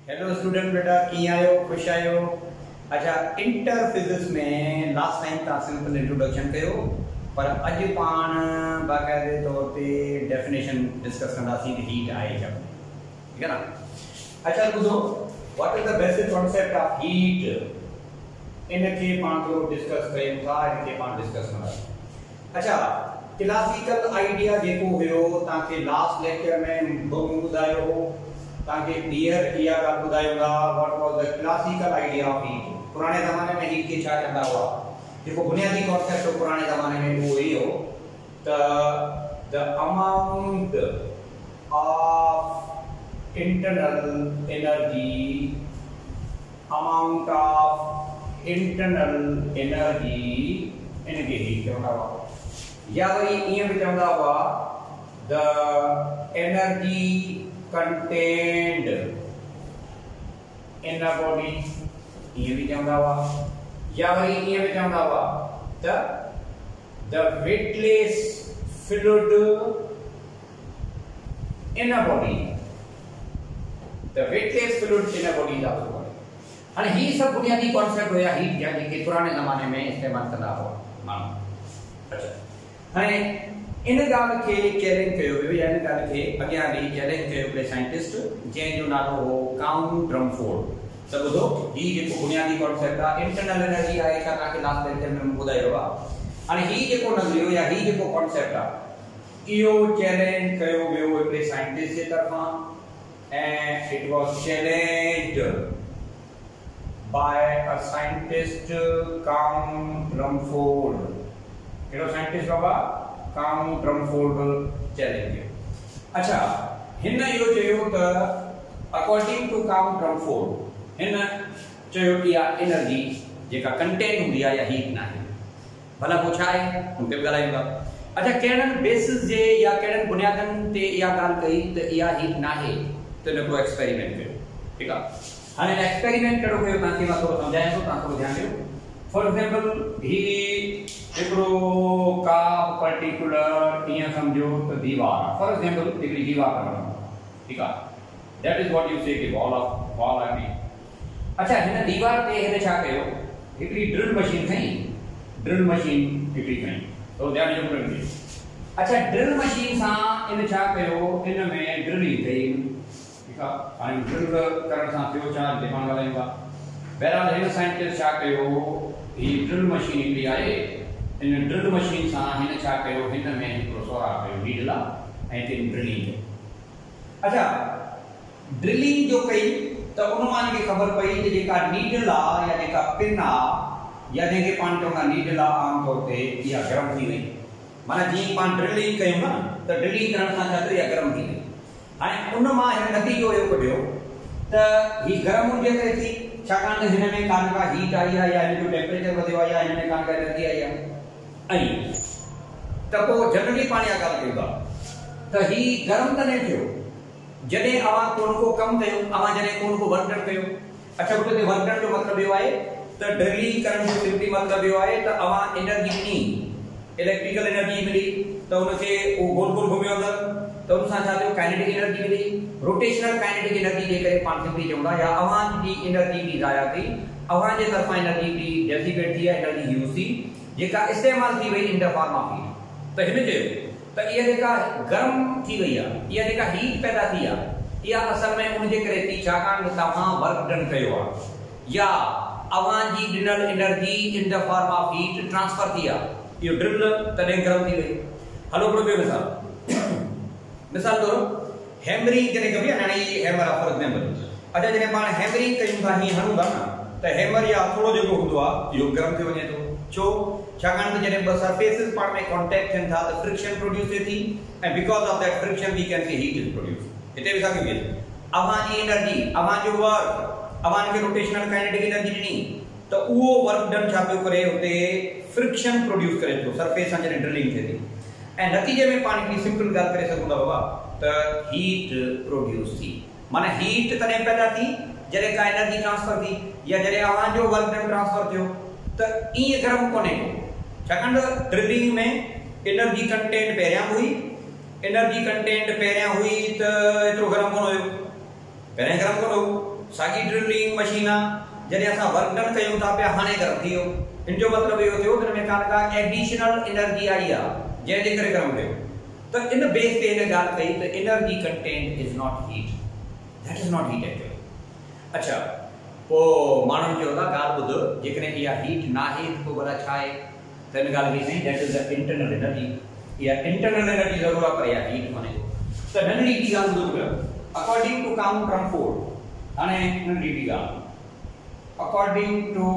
Hello student बेटा की आयो खुश आयो। अच्छा इंटर फिजिक्स में लास्ट टाइम ता सिंपल इंट्रोडक्शन कयो पर अज पान बाकायदे तौर पे डेफिनेशन डिस्कस कंदासी हीट आए जब ठीक है ना। अच्छा ॿुधो what is the basic concept of heat इनके पान तो डिस्कस कयूं था इनके पान डिस्कस कंदा। अच्छा क्लासिकल आइडिया जेको हुयो ताके लास्ट लेक्चर में बुधायो हो ताकि क्लियर किया का बुधायोगा what was the classical idea of heat. पुराने जमाने में हीट के क्या चलता हुआ देखो बुनियादी कॉन्सेप्ट पुराने जमाने में वो ही हो the amount of internal energy इनके हीट चवंदा हुआ या वरी ईअं बि चवंदा हुआ the energy contained in the body ये भी चवंदा हुआ या वरी ये भी चवंदा हुआ the weightless fluid in a body the weightless fluid in a body is also called। हाणे ही सब बुनियादी कॉन्सेप्ट हुया हीट जा जेके पुराने जमाने में इस्तेमाल कंदा हुआ माण्हू। अच्छा हाणे इन गाल के चैलेंज कयो वियो या इन गाल के अग्यां भी चैलेंज कयो पे साइंटिस्ट जंहिं जो नालो हो काउंट ड्रमफोर्ड। त ॿुधो ही जेको बुनियादी कॉन्सेप्ट आहे इंटरनल एनर्जी आहे का तव्हांखे लास्ट लेक्चर में ॿुधायो आहे। हाणे ही जेको नज़रियो या ही जेको कॉन्सेप्ट आहे इहो चैलेंज कयो वियो हिकिड़े साइंटिस्ट जे तरफ़ां ऐं it was challenged by a scientist Count Rumford. कहिड़ो साइंटिस्ट बाबा काउंट ड्रमफोर्ड चैलेंज। अच्छा हिन इहो चयो त अकॉर्डिंग टू काउंट ड्रमफोर्ड हिन चयो कि एनर्जी जेका कंटेन हुंदी आहे या हीट ना है भला कुछ आहे उन पे ॻाल्हायूंगा। अच्छा कहिड़नि बेसिस जे या कहिड़नि बुनियादनि ते इहा ॻाल्हि कई त इहा हीट ना है त इन को एक्सपेरिमेंट कयो ठीक आहे। हाणे एक्सपेरिमेंट कहिड़ो कयो तव्हांखे मां थोरो सम्झायां थो तव्हां थोरो ध्यानु ॾियो। फॉर एग्जांपल ही एकड़ो का पर्टिकुलर इया समझो तो दीवार फॉर एग्जांपल एकड़ी दीवार करणो ठीक है दैट इज व्हाट यू से कि वॉल आई मीन। अच्छा हिन दीवार ते हिन छा कयो एकड़ी ड्रिल मशीन एकड़ी खई तो ध्यान जो करियो। अच्छा ड्रिल मशीन सा इन छा कयो इन में ड्रिलिंग कई ठीक है। हाणे ड्रिल करण सा थियो छा दिमाग ॻाल्हायूंगा। बहरहाल हिन साइंटिस्ट छा कयो ही ड्रिल मशीन हिकिड़ी आहे इन ड्रिल मशीन सा हिन छा कयो हिन में हिकिड़ो सोराख़ कयो नीडल आहे ऐं हिते ड्रिलिंग कई। अच्छा ड्रिलिंग जो कई त उन मां खे ख़बर पई त जेका नीडल आहे या जेका पिन आहे या जंहिंखे पाण चवंदा नीडल आहे आमतौर ते इहा गरम थी वई माना जीअं पाण ड्रिलिंग कयूं न त ड्रिलिंग करण सां छा थियो इहा गरम थी वई। हाणे उन मां हिन नतीजो इहो कढियो त ही गरम हुजे करे थी छाकाणि त हिन में कान का हीट आई आहे या हिन जो टेम्परेचर वधियो आहे या हिन में कान का एनर्जी आई आहे ऐं त पोइ जनरली पाण इहा ॻाल्हि कयूं था त ही गरम त न थियो जॾहिं अवां को कमु कयो अवां जॾहिं को वर्क डन कयो। अच्छा उते वर्क डन जो मतिलबु इहो आहे त ड्रिलिंग करण जो सिंपली मतिलबु इहो आहे त अवां एनर्जी ॾिनी इलेक्ट्रिकल एनर्जी मिली त उनखे उहो गोल गोल घुमियो अंदरि त उन सां छा थियो काइनेटिक एनर्जी मिली रोटेशनल काइनेटिक एनर्जी जे करे पाण सिंपली चवंदा या अवां जी एनर्जी बि ज़ाया थी अवां जे तरफ़ां एनर्जी बि डेसिपेट थी आहे एनर्जी यूज़ थी जेका इस्तेमाल थी वई in the form of heat. त हिन चयो त इहा जेका गरम थी वई आहे इहा जेका हीट पैदा थी आहे इहा असल में उन जे करे थी छाकाणि त तव्हां वर्क डन कयो आहे या अवां जी ॾिनल energy in the form of heat transfer थी आहे इहो ड्रिल तॾहिं गरम थी वई। हलो हिकिड़ो ॿियो मिसाल तौर हैमरिंग जॾहिं कबी आहे हाणे ही हैमर आहे फॉर एग्जांपल। अच्छा जॾहिं पाण हैमरिंग कयूं था हीअं हणूं था न त हैमर या थोरो जेको हूंदो आहे इहो गरम थी वञे थो छो छाकाणि त जॾहिं ॿ सरफेसिस पाण में कॉन्टेक्ट थियनि था त फ्रिक्शन प्रोड्यूस थिए थी ऐं because of that friction we can see heat is produce. हिते बि साॻियो थिए अवां जी एनर्जी अवां जो वर्क अवां खे रोटेशनल काइनेटिक एनर्जी ॾिनी त उहो वर्क डन छा पियो करे हुते फ्रिक्शन प्रोड्यूस करे थो सरफेस सां जॾहिं ड्रिलिंग थिए थी ऐं नतीजे में पाण हिकिड़ी सिंपल ॻाल्हि करे सघूं था बाबा त हीट प्रोड्यूस थी माना हीट तॾहिं पैदा थी जॾहिं का एनर्जी ट्रांसफर थी या जॾहिं अवां जो वर्क डन ट्रांसफर थियो त ईअं गरम कोन्हे को छाकाणि त ड्रिलिंग में एनर्जी कंटेंट पहिरियां हुई एनर्जी कंटेंट पहिरियां हुई त एतिरो गरम कोन हुयो पहिरियां गरम कोन हो साॻी ड्रिलिंग मशीन जॾहिं असां वर्क डन कयूं था पिया हाणे गरम थी वियो, इन जो मतिलबु इहो थियो त हिन में का एडिशनल एनर्जी आई आहे जंहिंजे करे गरम थियो। त इन बेस ते हिन ॻाल्हि कई त energy content is not heat, that is not heat actually. अच्छा पोइ माण्हुनि चयो था ॻाल्हि ॿुध, जेकॾहिं इहा हीट न आहे त पोइ भला छा आहे? त हिन ॻाल्हि खे साईं that is the internal energy, इहा इंटरनल एनर्जी ज़रूरु आहे पर इहा हीट कोन्हे को। त नंढड़ी ॿी ॻाल्हि ॿुधो पियो, अकॉर्डिंग टू काउंट ट्रम्फोर्ड, हाणे नंढड़ी ॿी ॻाल्हि, अकॉर्डिंग टू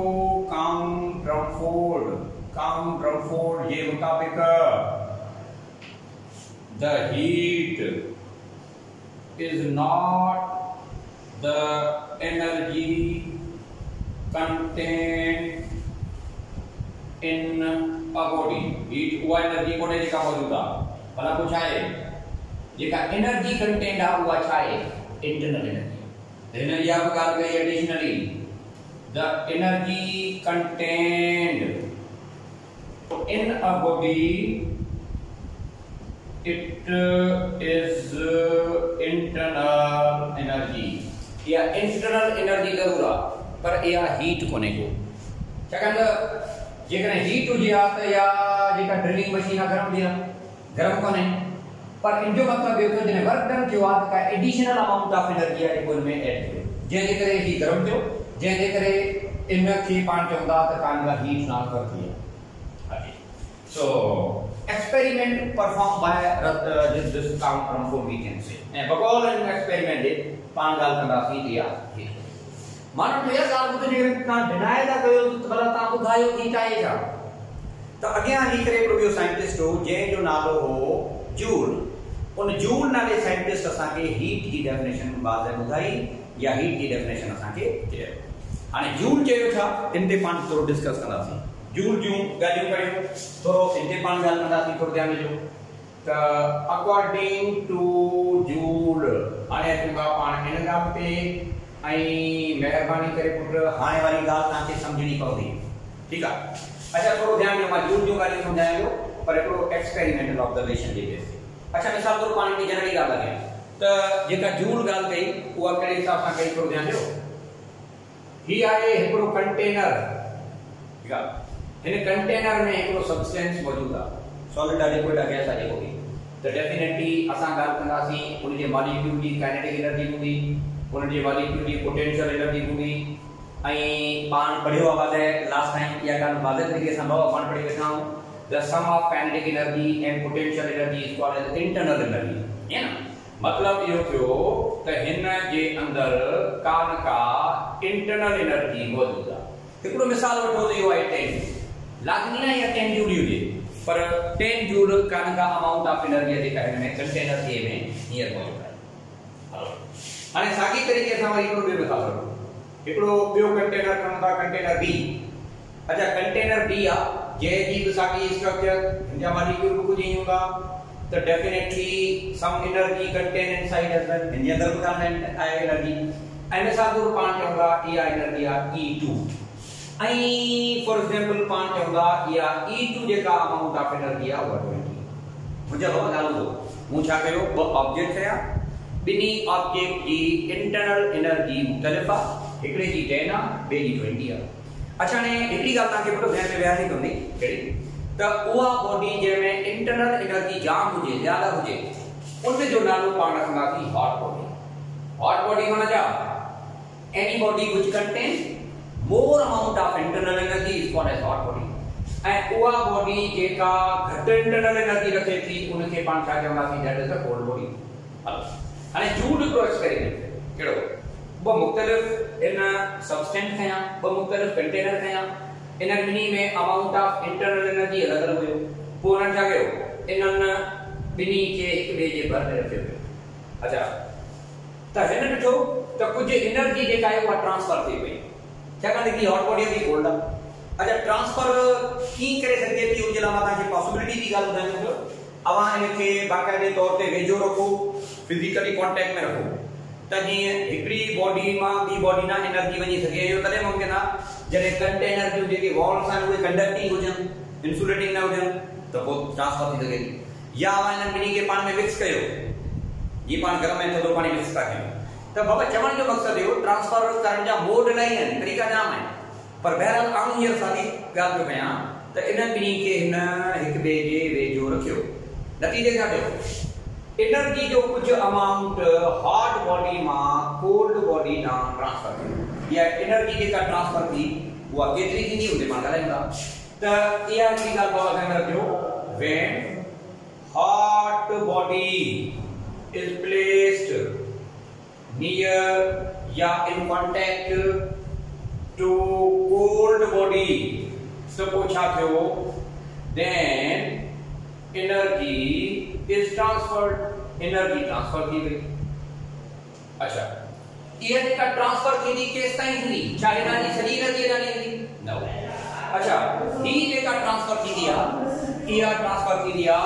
काउंट ट्रम्फोर्ड जे मुताबिक़ the heat is not the energy contained in a body, heat उहा एनर्जी कोन्हे जेका मौजूद आहे, भला कुझु आहे जेका एनर्जी कंटेंट आहे उहा छा आहे? Internal energy. हिन इहा बि ॻाल्हि कई additionally, the energy content in a body it is internal energy, या internal energy जरूर आहे पर इहा हीट कोन्हे को। छाकाणि त जेकॾहिं हीट हुजे हा त इहा जेका ड्रिलिंग मशीन आहे गरम थी आहे, गरम कोन्हे, पर इन जो मतिलबु इहो थियो जॾहिं वर्क डन थियो आहे त का एडिशनल अमाउंट ऑफ एनर्जी आहे जेको हिन में एड थियो, जंहिंजे करे ही गरम थियो, जंहिंजे करे इन खे पाण चवंदा त का हीट ट्रांसफर थी आहे। So experiment performed by this count Trumford we can say, and बगौर इन एक्सपेरिमेंट दे पाण ॻाल्हि कंदासीं त इहा माण्हू इहा ॻाल्हि ॿुधे जेकॾहिं तव्हां डिनाए था कयो त भला तव्हां ॿुधायो हीट आहे छा? त अॻियां हली करे हिकिड़ो ॿियो साइंटिस्ट हो जंहिंजो नालो हो जूल। उन जूल नाले साइंटिस्ट असांखे हीट जी डेफिनेशन वाज़ह ॿुधाई या हीट जी डेफिनेशन असांखे चयो। हाणे जूल चयो छा, इन ते पाण थोरो डिस्कस कंदासीं। जूल जूं ॻाल्हियूं करियूं, थोरो इन ते पाण ॻाल्हि कंदासीं, थोरो ध्यानु ॾिजो। त अकॉर्डिंग टू जूल, हाणे अचूं था पाण हिन ॻाल्हि ते, ऐं महिरबानी करे पुट हाणे वारी ॻाल्हि तव्हांखे सम्झणी पवंदी, ठीकु आहे? अच्छा थोरो ध्यानु ॾियो, मां जूल जूं ॻाल्हियूं सम्झायां थो पर हिकिड़ो एक्सपेरिमेंटल ऑब्जर्वेशन जे बेस ते। अच्छा मिसाल तौरु पाण खे जनरली ॻाल्हि करियां त जेका जूल ॻाल्हि कई उहा कहिड़े हिसाब सां कई, थोरो ध्यानु ॾियो। ही आहे हिकिड़ो कंटेनर, ठीकु आहे? हिन कंटेनर में हिकिड़ो सब्सटेंस मौजूद आहे, सॉलिड आहे जेको गैस आहे जेको बि, त डेफिनेटली असां ॻाल्हि कंदासीं उन जे मॉलिक्यूल जी काइनेटिक एनर्जी हूंदी, उन जे मॉलिक्यूल जी पोटेंशियल एनर्जी हूंदी, ऐं पाण पढ़ियो आहे लास्ट टाइम इहा ॻाल्हि वाज़ह तरीक़े सां पाण पढ़ी वेठा आहियूं, the sum of kinetic energy and potential energy is called as internal energy, है ना? मतलब इहो थियो त हिन जे अंदरि का न का इंटरनल एनर्जी मौजूद आहे। हिकिड़ो मिसाल वठो त इहो आहे 10, लाज़मी न या 10 जूल हुजे, पर 10 जूल का न का अमाउंट ऑफ एनर्जी जेका हिन में कंटेनर ए में हींअर मौजूद आहे। हलो हाणे साॻी तरीक़े सां वरी हिकिड़ो ॿियो मिसाल वठो, हिकिड़ो ॿियो कंटेनर खणूं था, कंटेनर बी। अच्छा कंटेनर बी आहे जंहिंजी बि साॻी स्ट्रक्चर, हिन जा मॉलिक्यूल बि कुझु ई हूंदा, त definitely some energy contain inside as well, हिन जे अंदरि बि कंटेन आहे एनर्जी। ऐं मिसाल तौरु पाण चवंदा इहा एनर्जी आहे E2, ऐं फॉर एग्जांपल पाण चवंदा इहा E2 जेका अमाउंट ऑफ एनर्जी आहे उहा 20। मुंहिंजो ॻाल्हि ॿुधो, मूं छा कयो, ॿ ऑब्जेक्ट खया, ॿिन्ही ऑब्जेक्ट जी इंटरनल एनर्जी मुख़्तलिफ़ आहे, हिकिड़े जी 10 आहे ॿिए जी 20 आहे। अच्छा हाणे हिकिड़ी ॻाल्हि तव्हांखे पुट ध्यान में विहारणी पवंदी, कहिड़ी? त उहा बॉडी जंहिंमें इंटरनल एनर्जी जाम हुजे, ज़्यादा हुजे, उन जो नालो पाण रखंदासीं हॉट बॉडी। हॉट बॉडी माना छा? Any body which contain more amount of internal energy is called as hot body, and उहा बॉडी जेका घटि इंटरनल एनर्जी रखे थी उनखे पाण छा चवंदासीं, that is a cold body. हाणे जूल हिकिड़ो एक्सपेरिमेंट कहिड़ो, ॿ मुख़्तलिफ़ इन सब्सटेंस खयां, ॿ मुख़्तलिफ़ कंटेनर खयां, इन ॿिन्ही में अमाउंट ऑफ इंटरनल एनर्जी अलॻि अलॻि हुयो, पोइ उन्हनि छा कयो, इन्हनि ॿिन्ही खे हिक ॿिए जे भर में रखियो पियो। अच्छा त हिन ॾिठो त कुझु एनर्जी जेका आहे उहा ट्रांसफर थी वई, छाकाणि हिकिड़ी हॉट बॉडी बि कोल्ड आहे। अच्छा ट्रांसफर कीअं करे सघिजे थी, उनजे लाइ मां तव्हांखे पॉसिबिलिटी जी ॻाल्हि ॿुधायां थो। अवां इनखे बाक़ाइदे तौर ते वेझो रखो, फिजिकली कॉन्टेक्ट में रखो, त जीअं हिकिड़ी बॉडी मां ॿी बॉडी ना एनर्जी वञी सघे। इहो तॾहिं मुमकिन आहे जॾहिं कंटेनर जूं जेके वॉल्स आहिनि उहे कंडक्टिंग हुजनि, इंसुलेटिंग न हुजनि, त पोइ ट्रांसफर थी सघे थी। या अवां इन्हनि ॿिन्ही खे पाण में मिक्स कयो, जीअं पाण गरम ऐं थधो पाणी मिक्स था कयूं, तो बाबा चवण जो मकसद है ट्रांसफर करण जा मोड नहीं है, तरीका जाम है, पर बहरहाल आऊं हींअर सादी गाल जो कयां त इन ॿिन्ही खे हिन हिक ॿिए जे वेझो रखियो। नतीजे छा थियो, एनर्जी जो कुछ अमाउंट हॉट बॉडी मां कोल्ड बॉडी ॾांहुं ट्रांसफर थियो। या एनर्जी जेका ट्रांसफर थी उहा केतिरी थींदी उते मां ॻाल्हायूं था। त इहा हिकिड़ी ॻाल्हि बाबा ध्यानु रखियो, when hot body is placed near या in contact to cold body, suppose छा थियो, then energy is transferred, energy transfer थी गई। अच्छा ये जेका ट्रांसफर थी केस ताईं थी, चाहे ना जी सॼी एनर्जी ना थी नो। अच्छा ही जेका ट्रांसफर थी दिया, ये ट्रांसफर थी दिया,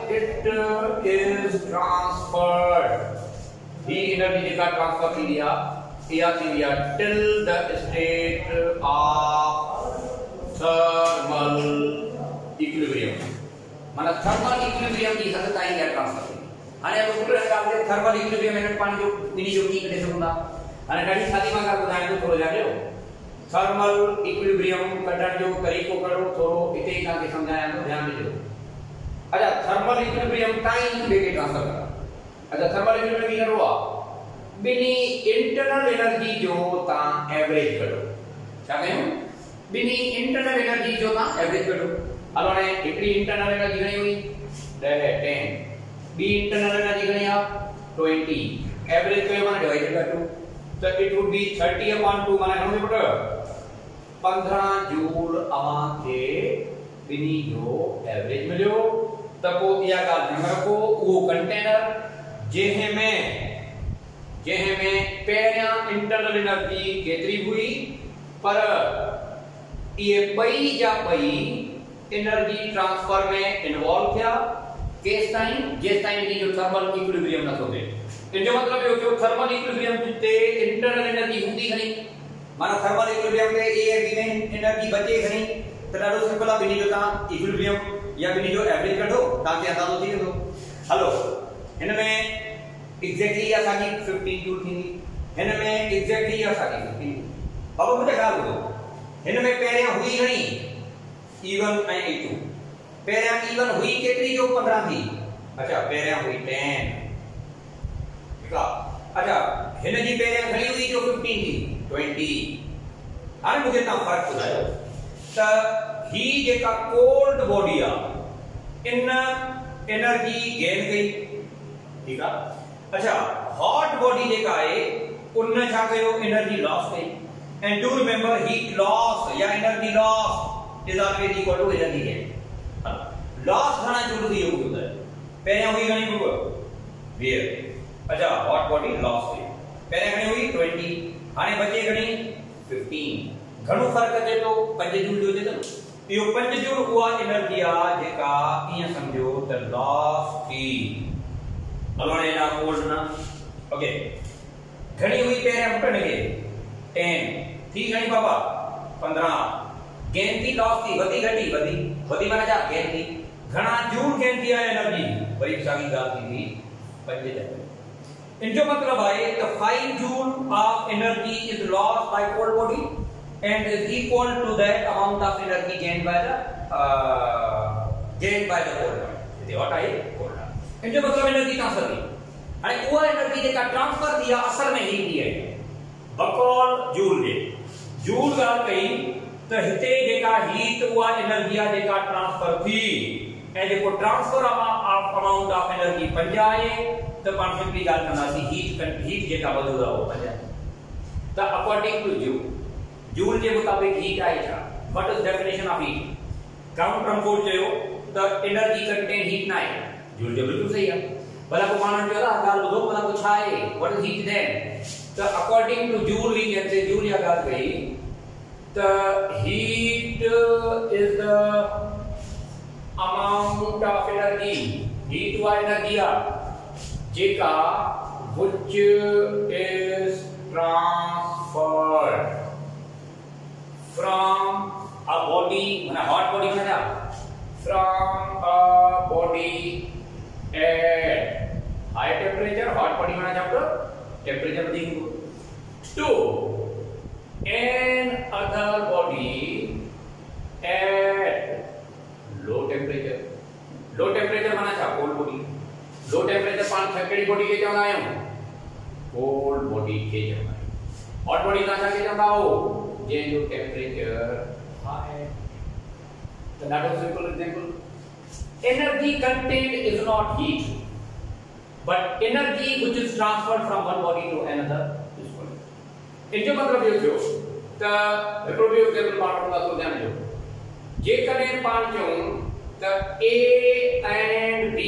it is transferred, he energy जेका ट्रांसफर थी दिया, ये थी दिया till the state of thermal equilibrium, माना थर्मल इक्विलिब्रियम की हद ताईं या ट्रांसफर थी। हाणे अब ऊपर का थर्मल इक्विलिब्रियम में पानी जो मिनी जो की कटे सकूंगा, हाणे ॾाढी सादी मां ॻाल्हि ॿुधायां थो, थोरो ॼाणियो थर्मल इक्विलिब्रियम कढण जो तरीक़ो करो, थोरो हिते ई तव्हांखे सम्झायां थो, ध्यान ॾिजो। अच्छा थर्मल इक्विलिब्रियम ताईं ॿिए खे ट्रांसफर करा। अच्छा थर्मल इक्विलिब्रियम कीअं करिणो आहे, ॿिन्ही इंटरनल एनर्जी जो तव्हां एवरेज कढो। छा कयूं, ॿिन्ही इंटरनल एनर्जी जो तव्हां एवरेज कढो। हलो हाणे हिकिड़ी इंटरनल एनर्जी घणी हुई 10 ॿी इंटरनल एनर्जी घणी आहे 20, एवरेज कयो माने डिवाइडेड कर 2, तो इट वुड बी 30/2 माने घणो पुट 15 जूल अवां खे ॿिन्ही जो एवरेज मिलियो। त पोइ इहा ॻाल्हि ध्यानु रखो, उहो कंटेनर जंहिं में पहिरियां इंटरनल एनर्जी केतिरी हुई, पर ये ॿई जा ॿई एनर्जी ट्रांसफर में इन्वॉल्व थिया केस ताईं जेस ताईं इन्ही जो थर्मल इक्विलिब्रियम न थो थिए। इन जो मतलब इहो थियो थर्मल इक्विलिब्रियम जिते इंटरनल एनर्जी हूंदी घणी, माना थर्मल इक्विलिब्रियम में ए ऐं बी में एनर्जी बचे घणी, त ॾाढो सिंपल आहे, ॿिन्ही जो तव्हां इक्विलिब्रियम या ॿिन्ही जो एवरेज कढो, तव्हांखे अंदाज़ो थी वेंदो। हलो हिन में एग्जैक्टली असांजी 15 जूल थींदी, हिन में एग्जैक्टली असांजी 15। बाबा मुंहिंजा ॻाल्हि ॿुधो, हिन में पहिरियां हुई घणी E1 ऐं E2, पहिरियां E1 हुई केतिरी जो 15 थी। अच्छा पहिरियां हुई 10, ठीक आहे। अच्छा हिन जी पहिरियां घणी हुई जो 15 थी 20। हाणे मूंखे तव्हां फ़र्क़ु ॿुधायो त ही जेका कोल्ड बॉडी आहे इन एनर्जी गेन कई, ठीक आहे। अच्छा हॉट बॉडी जेका आहे उन छा कयो, एनर्जी लॉस कई। And do remember heat loss या energy loss is always equal to energy gain. Loss घणा जूल थी हो ॿुधायो, पहिरियां हुई घणी जूल 20। अच्छा हॉट बॉडी लॉस हुई, पहिरियां घणी हुई 20, हाणे बचे घणी 15। घणो फर्क अचे तो 5 जूल जो अचे तो, इहो 5 जूल उहा एनर्जी आहे जेका ईअं सम्झो त लॉस थी। हलो हाणे ना कोल्ड ना, ओके घणी हुई पहिरियां पुट खे 10 थी घणी बाबा 15, गेन थी लॉस थी, वधी घटी वधी माना छा गेन थी, घणा जूल गेन थी आहे एनर्जी, वरी साॻी ॻाल्हि थी 5 जूल। इन जो मतलब है the 5 joule of energy is lost by cold body and is equal to that amount of energy gained by the cold body. ये what है cold body। इन जो मतलब एनर्जी ट्रांसफर थी, हाणे उहा एनर्जी जेका ट्रांसफर थी आहे असल में ही थी आहे बकौल जूल जे। जूल ॻाल्हि कई त हिते जेका हीट उहा एनर्जी आहे जेका ट्रांसफर थी, ऐं जेको ट्रांसफर अमाउंट ऑफ एनर्जी 5 आहे, त पाण सिंपली ॻाल्हि कंदासीं हीट जेका वधो आहे 5। त अकॉर्डिंग टू जूल जे मुताबिक हीट आहे छा, what is definition of heat, ground transport चयो त एनर्जी कंटेन हीट ना आहे, जूल जो बिल्कुल सही आहे। भला को माण्हू चयो था ॻाल्हि ॿुधो भला को छा आहे, व्हाट इज हीट देन, त according to Joule we can say Joule या ॻाल्हि कई त heat is the amount of energy, heat उहा एनर्जी आहे जेका which is transferred from a body, माना hot body माना from a body at high temperature, hot body माना टेम्परेचर वधीक हूंदो। To another body at low temperature. Low temperature माना छा? Cold body. लो टेम्परेचर पाण कहिड़ी बॉडी खे चवंदा आहियूं? कोल्ड बॉडी खे चवंदा आहियूं। हॉट बॉडी खां छा खे चवंदा हो? जंहिंजो टेम्परेचर हाई। त ॾाढो simple example. Energy contained is not heat, but energy which is transferred from one body to another is called. इनजो मतलब ये थियो त हिकिड़ो ॿियो एग्जांपल पाण वठंदा तो ध्यान ॾियो। जेकॾहिं पाण चऊं त A and B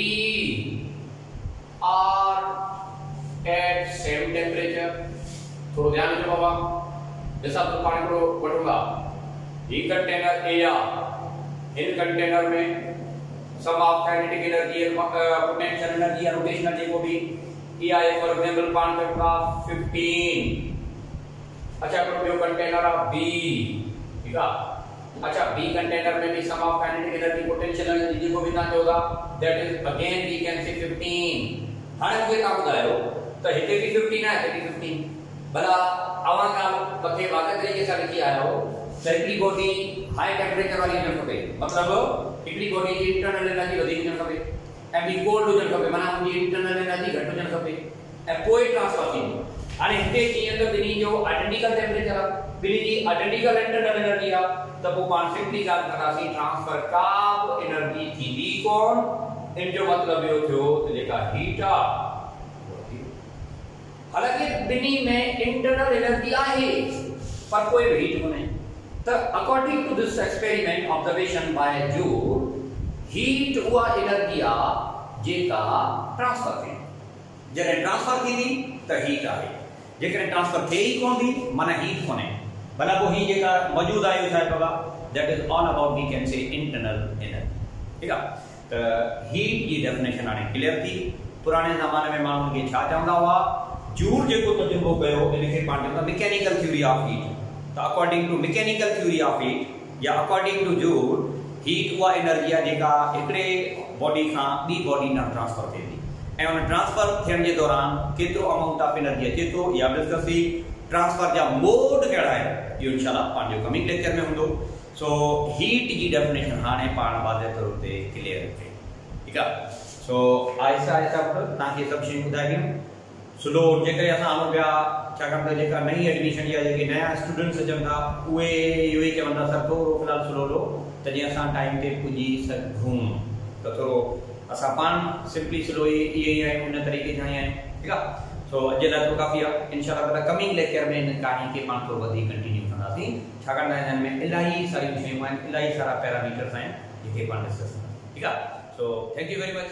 are at same temperature, थोड़ो ध्यान ॾियो बाबा। जैसा तो पाण हिकिड़ो वठूंगा, ही कंटेनर A आ, इन कंटेनर में sum of kinetic energy, potential energy या रोटेशनल जेको भी ई आहे। फॉर एग्जांपल पाण चऊंगा 15। अच्छा हिकिड़ो ॿियो कंटेनर आ B, ठीक आ। अच्छा B कंटेनर में भी sum of kinetic energy, potential energy जेको भी तव्हां चओगा, that is again we can say 15। हाणे मूंखे तव्हां ॿुधायो त हिते भी 15 आहे, हिते भी 15। भला अवां का मथे वाक़ई तरीक़े सां लिखी आयो त हिकिड़ी बॉडी हाई टेम्परेचर वाली हुजणु खपे, मतलब हिकिड़ी बॉडी जी इंटरनल एनर्जी वधीक हुजणु खपे ऐं ॿी कोल्ड हुजणु खपे, माना हुनजी इंटरनल एनर्जी घटि हुजणु खपे ऐं पोइ ट्रांसफर थींदो। हाणे हिते कीअं त ॿिन्ही जो आइडेंटिकल टेम्परेचर आहे, ॿिन्ही जी आइडेंटिकल इंटरनल एनर्जी आहे, त पोइ पाण सिंपली ॻाल्हि कंदासीं ट्रांसफर का बि एनर्जी थींदी कोन। इन जो मतिलबु इहो थियो त जेका हीट आहे, हालांकि ॿिन्ही में इंटरनल एनर्जी आहे पर कोई भी हीट कोन्हे। त according to this experiment observation by Joule, heat उहा एनर्जी आहे जेका ट्रांसफर थी। जॾहिं ट्रांसफर थींदी त हीट आहे, जेकॾहिं ट्रांसफर थिए ई कोन थी माना हीट कोन्हे। भला पोइ ही जेका मौजूद आहे छा आहे बाबा? That is all about we can say internal energy, ठीक आहे। त हीट जी डेफिनेशन हाणे क्लियर थी। पुराणे ज़माने में माण्हुनि खे छा चवंदा हुआ? जूल जेको तजुर्बो कयो इनखे पाण चवंदा मैकेनिकल थ्योरी ऑफ हीट। तो according to mechanical theory of heat या अकॉर्डिंग टू जूल, हीट उहा एनर्जी आहे जेका हिकिड़े बॉडी खां ॿी बॉडी ॾांहुं ट्रांसफर थिए थी ऐं उन ट्रांसफर थियण जे दौरान केतिरो अमाउंट ऑफ एनर्जी अचे थो या डिस्कस थी। ट्रांसफर जा मोड कहिड़ा आहिनि इहो इंशाल्लाह पंहिंजो कमिंग लेक्चर में हूंदो। सो हीट जी डेफिनेशन हाणे पाण वाज़े तौर ते क्लियर थिए, ठीकु आहे। सो आहिस्ता आहिस्ता तव्हांखे सभु शयूं ॿुधाए ॾियूं स्लो। जेकॾहिं असां हलूं पिया, छाकाणि त जेका नई एडमिशन या जेके नया स्टूडेंट्स अचनि था उहे इहो ई चवंदा सर थोरो फ़िलहाल स्लो लो, त जीअं असां टाइम ते पुॼी सघूं। त थोरो असां पाण सिंपली स्लो इहे ई आहियूं, उन तरीक़े जा ई आहियूं, ठीकु आहे। सो अॼु लाइ तो काफ़ी आहे। इंशाल्लाह ताला कमिंग लेक्चर में इन कहाणी खे पाण थोरो वधीक कंटिन्यू कंदासीं, छाकाणि त हिननि में इलाही सारियूं शयूं आहिनि, इलाही सारा पैरामीटर्स आहिनि जेके पाण डिस्कस कंदासीं, ठीकु आहे। So thank you very much.